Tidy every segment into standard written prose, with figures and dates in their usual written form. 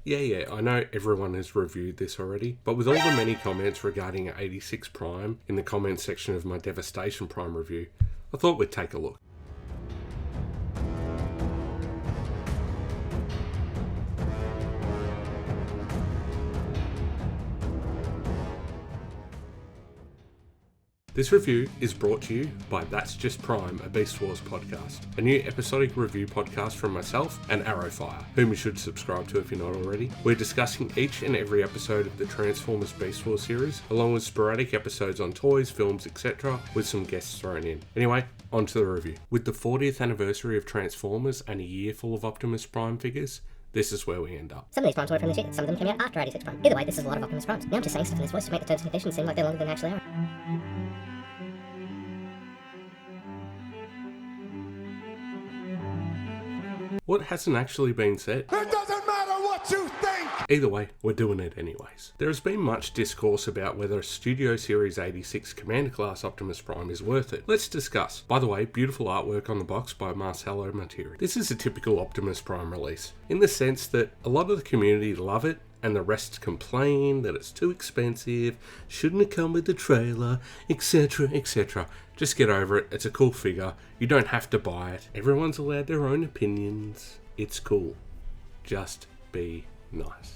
Yeah, I know everyone has reviewed this already, but with all the many comments regarding 86 Prime in the comments section of my Devastation Prime review, I thought we'd take a look. This review is brought to you by That's Just Prime, a Beast Wars podcast, a new episodic review podcast from myself and Arrowfire, whom you should subscribe to if you're not already. We're discussing each and every episode of the Transformers Beast Wars series, along with sporadic episodes on toys, films, etc., with some guests thrown in. Anyway, on to the review. With the 40th anniversary of Transformers and a year full of Optimus Prime figures, this is where we end up. Some of these primes were from legit, some of them came out after 86 Prime. Either way, this is a lot of Optimus Primes. Now I'm just saying stuff in his voice to make the terms and conditions seem like they're longer than they actually are. What hasn't actually been said? It doesn't matter what you think! Either way, we're doing it anyways. There has been much discourse about whether Studio Series 86 Commander Class Optimus Prime is worth it. Let's discuss. By the way, beautiful artwork on the box by Marcelo Materi. This is a typical Optimus Prime release, in the sense that a lot of the community love it, and the rest complain that it's too expensive, shouldn't have come with the trailer, etc, etc. Just get over it, it's a cool figure, you don't have to buy it, everyone's allowed their own opinions, it's cool. Just be nice.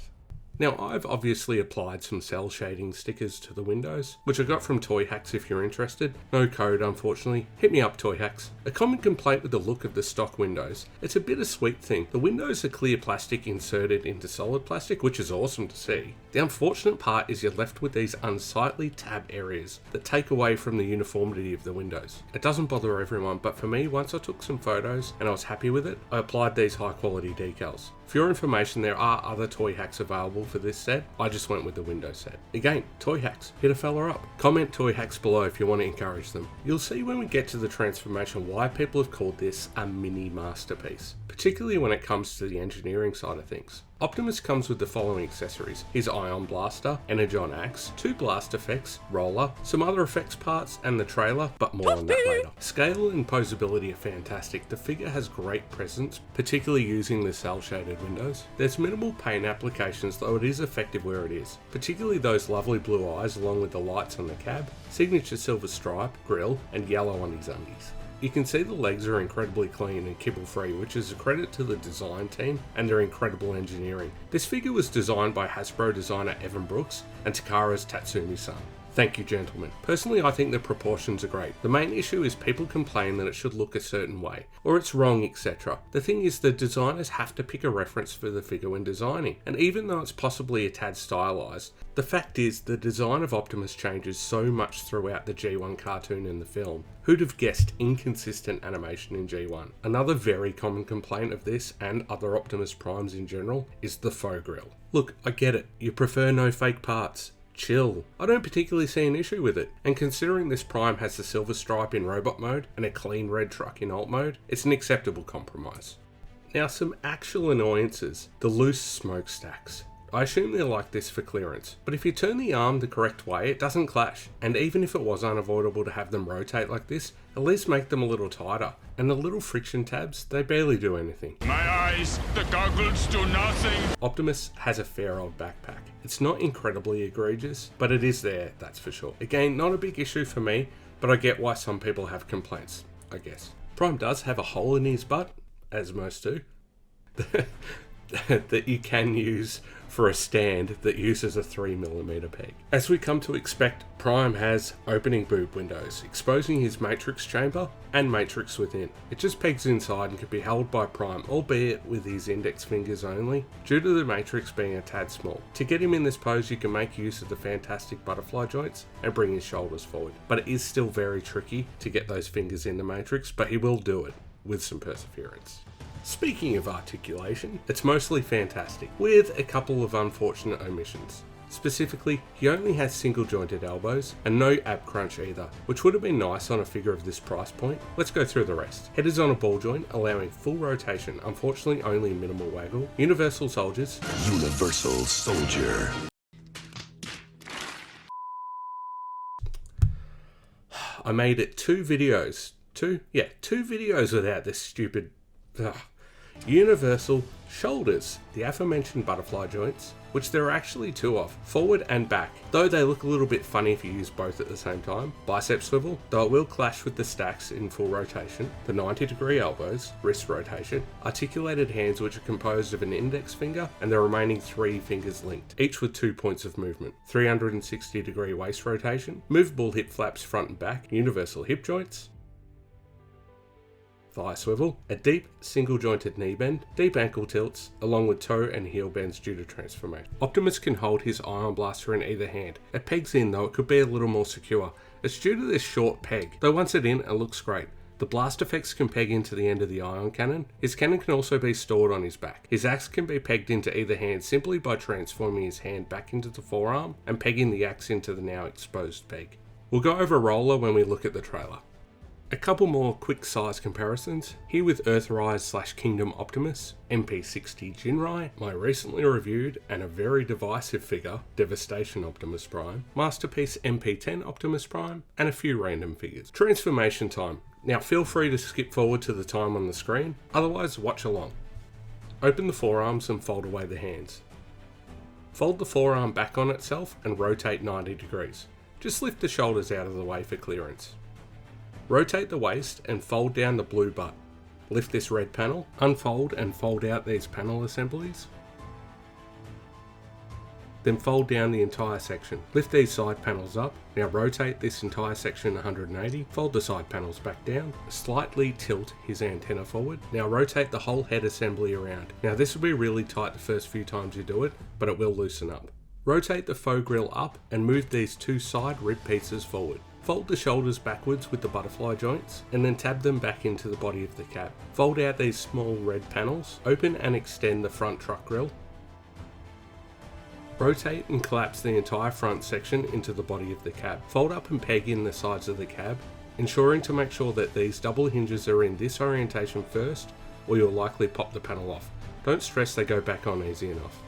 Now, I've obviously applied some cell shading stickers to the windows, which I got from Toy Hacks if you're interested. No code, unfortunately. Hit me up, Toy Hacks. A common complaint with the look of the stock windows, it's a bittersweet thing. The windows are clear plastic inserted into solid plastic, which is awesome to see. The unfortunate part is you're left with these unsightly tab areas that take away from the uniformity of the windows. It doesn't bother everyone, but for me, once I took some photos and I was happy with it, I applied these high quality decals. For your information, there are other Toy Hacks available for this set. I just went with the window set. Again, Toy Hacks, hit a fella up. Comment Toy Hacks below if you want to encourage them. You'll see when we get to the transformation why people have called this a mini masterpiece, particularly when it comes to the engineering side of things. Optimus comes with the following accessories: his Ion Blaster, Energon Axe, 2 blast effects, roller, some other effects parts, and the trailer, but more on that later. Scale and posability are fantastic. The figure has great presence, particularly using the cell shaded windows. There's minimal paint applications, though it is effective where it is, particularly those lovely blue eyes along with the lights on the cab, signature silver stripe, grille, and yellow on his undies. You can see the legs are incredibly clean and kibble free, which is a credit to the design team and their incredible engineering. This figure was designed by Hasbro designer Evan Brooks and Takara's Tatsumi-san. Thank you, gentlemen. Personally, I think the proportions are great. The main issue is people complain that it should look a certain way, or it's wrong, etc. The thing is, the designers have to pick a reference for the figure when designing, and even though it's possibly a tad stylized, the fact is the design of Optimus changes so much throughout the G1 cartoon and the film. Who'd have guessed inconsistent animation in G1? Another very common complaint of this and other Optimus Primes in general is the faux grille. Look, I get it, you prefer no fake parts. Chill. I don't particularly see an issue with it, and considering this Prime has the silver stripe in robot mode and a clean red truck in alt mode, it's an acceptable compromise. Now, some actual annoyances. The loose smokestacks. I assume they're like this for clearance, but if you turn the arm the correct way, it doesn't clash, and even if it was unavoidable to have them rotate like this, at least make them a little tighter. And the little friction tabs, they barely do anything. My eyes, the goggles do nothing! Optimus has a fair old backpack. It's not incredibly egregious, but it is there, that's for sure. Again, not a big issue for me, but I get why some people have complaints, I guess. Prime does have a hole in his butt, as most do, that you can use for a stand that uses a 3mm peg. As we come to expect, Prime has opening boob windows, exposing his matrix chamber and matrix within. It just pegs inside and can be held by Prime, albeit with his index fingers only, due to the matrix being a tad small. To get him in this pose, you can make use of the fantastic butterfly joints and bring his shoulders forward. But it is still very tricky to get those fingers in the matrix, but he will do it with some perseverance. Speaking of articulation, it's mostly fantastic, with a couple of unfortunate omissions. Specifically, he only has single jointed elbows and no ab crunch either, which would have been nice on a figure of this price point. Let's go through the rest. Head is on a ball joint, allowing full rotation, unfortunately only minimal waggle. Universal soldiers. Universal Soldier. I made it two videos without this stupid... Universal shoulders, the aforementioned butterfly joints, which there are actually two of, forward and back, though they look a little bit funny if you use both at the same time. Bicep swivel, though it will clash with the stacks in full rotation. The 90-degree elbows, wrist rotation. Articulated hands, which are composed of an index finger and the remaining 3 fingers linked, each with 2 points of movement. 360-degree waist rotation. Movable hip flaps front and back. Universal hip joints. Thigh swivel, a deep single jointed knee bend, deep ankle tilts, along with toe and heel bends due to transformation. Optimus can hold his ion blaster in either hand. It pegs in, though it could be a little more secure. It's due to this short peg, though once it's in, it looks great. The blast effects can peg into the end of the ion cannon. His cannon can also be stored on his back. His axe can be pegged into either hand simply by transforming his hand back into the forearm and pegging the axe into the now exposed peg. We'll go over Roller when we look at the trailer. A couple more quick size comparisons, here with Earthrise / Kingdom Optimus, MP60 Jinrai, my recently reviewed and a very divisive figure, Devastation Optimus Prime, Masterpiece MP10 Optimus Prime, and a few random figures. Transformation time. Now feel free to skip forward to the time on the screen, otherwise watch along. Open the forearms and fold away the hands. Fold the forearm back on itself and rotate 90 degrees. Just lift the shoulders out of the way for clearance. Rotate the waist and fold down the blue butt. Lift this red panel, unfold and fold out these panel assemblies. Then fold down the entire section. Lift these side panels up. Now rotate this entire section 180. Fold the side panels back down. Slightly tilt his antenna forward. Now rotate the whole head assembly around. Now this will be really tight the first few times you do it, but it will loosen up. Rotate the faux grille up and move these 2 side rib pieces forward. Fold the shoulders backwards with the butterfly joints and then tab them back into the body of the cab. Fold out these small red panels, open and extend the front truck grille. Rotate and collapse the entire front section into the body of the cab. Fold up and peg in the sides of the cab, ensuring to make sure that these double hinges are in this orientation first or you'll likely pop the panel off. Don't stress they go back on easy enough.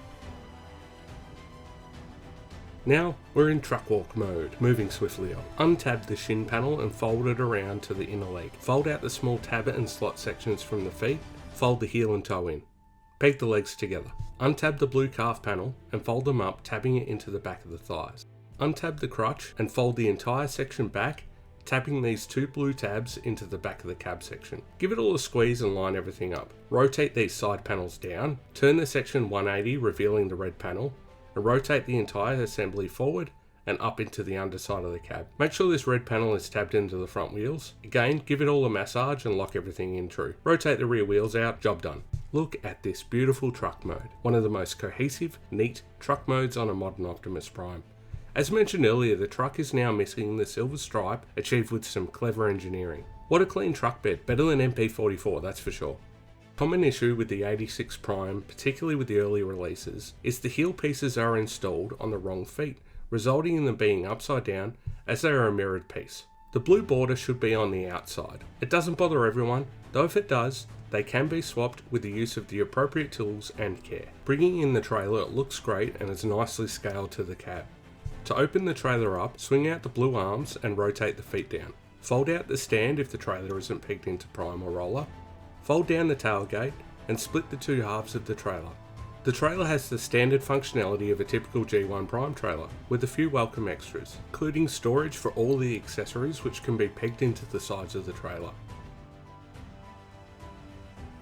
Now we're in truck walk mode, moving swiftly on. Untab the shin panel and fold it around to the inner leg. Fold out the small tab and slot sections from the feet, fold the heel and toe in. Peg the legs together. Untab the blue calf panel and fold them up, tabbing it into the back of the thighs. Untab the crotch and fold the entire section back, tapping these 2 blue tabs into the back of the cab section. Give it all a squeeze and line everything up. Rotate these side panels down, turn the section 180 revealing the red panel, and rotate the entire assembly forward and up into the underside of the cab. Make sure this red panel is tabbed into the front wheels. Again, give it all a massage and lock everything in true. Rotate the rear wheels out, job done. Look at this beautiful truck mode. One of the most cohesive, neat truck modes on a modern Optimus Prime. As mentioned earlier, the truck is now missing the silver stripe, achieved with some clever engineering. What a clean truck bed, better than MP44, that's for sure. Common issue with the 86 Prime, particularly with the early releases, is the heel pieces are installed on the wrong feet, resulting in them being upside down as they are a mirrored piece. The blue border should be on the outside. It doesn't bother everyone, though if it does, they can be swapped with the use of the appropriate tools and care. Bringing in the trailer, it looks great and is nicely scaled to the cab. To open the trailer up, swing out the blue arms and rotate the feet down. Fold out the stand if the trailer isn't pegged into Prime or Roller. Fold down the tailgate and split the 2 halves of the trailer. The trailer has the standard functionality of a typical G1 Prime trailer, with a few welcome extras, including storage for all the accessories which can be pegged into the sides of the trailer.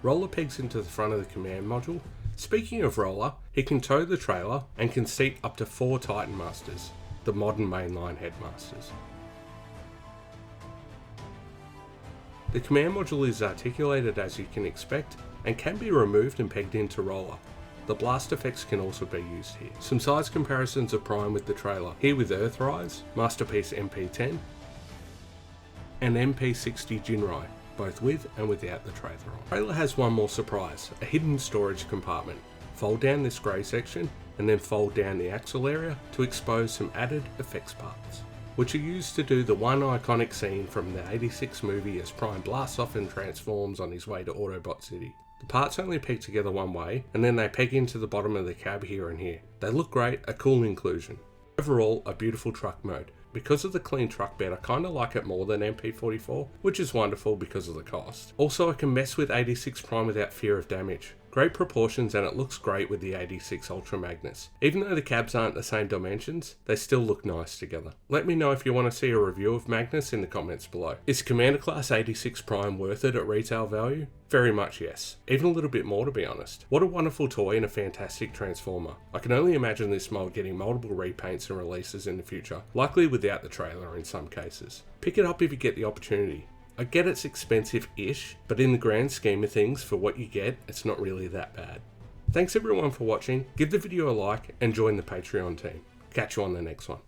Roller pegs into the front of the command module. Speaking of Roller, he can tow the trailer and can seat up to 4 Titan Masters, the modern mainline headmasters. The command module is articulated as you can expect and can be removed and pegged into Roller. The blast effects can also be used here. Some size comparisons of Prime with the trailer, here with Earthrise, Masterpiece MP10, and MP60 Jinrai, both with and without the trailer on. The trailer has one more surprise, a hidden storage compartment. Fold down this grey section and then fold down the axle area to expose some added effects parts, which are used to do the one iconic scene from the 86 movie as Prime blasts off and transforms on his way to Autobot City. The parts only peg together one way, and then they peg into the bottom of the cab here and here. They look great, a cool inclusion. Overall, a beautiful truck mode. Because of the clean truck bed, I kinda like it more than MP44, which is wonderful because of the cost. Also, I can mess with 86 Prime without fear of damage. Great proportions, and it looks great with the 86 Ultra Magnus. Even though the cabs aren't the same dimensions, they still look nice together. Let me know if you want to see a review of Magnus in the comments below. Is Commander Class 86 Prime worth it at retail value? Very much yes. Even a little bit more, to be honest. What a wonderful toy and a fantastic transformer. I can only imagine this mold getting multiple repaints and releases in the future, likely without the trailer in some cases. Pick it up if you get the opportunity. I get it's expensive-ish, but in the grand scheme of things, for what you get, it's not really that bad. Thanks everyone for watching, give the video a like, and join the Patreon team. Catch you on the next one.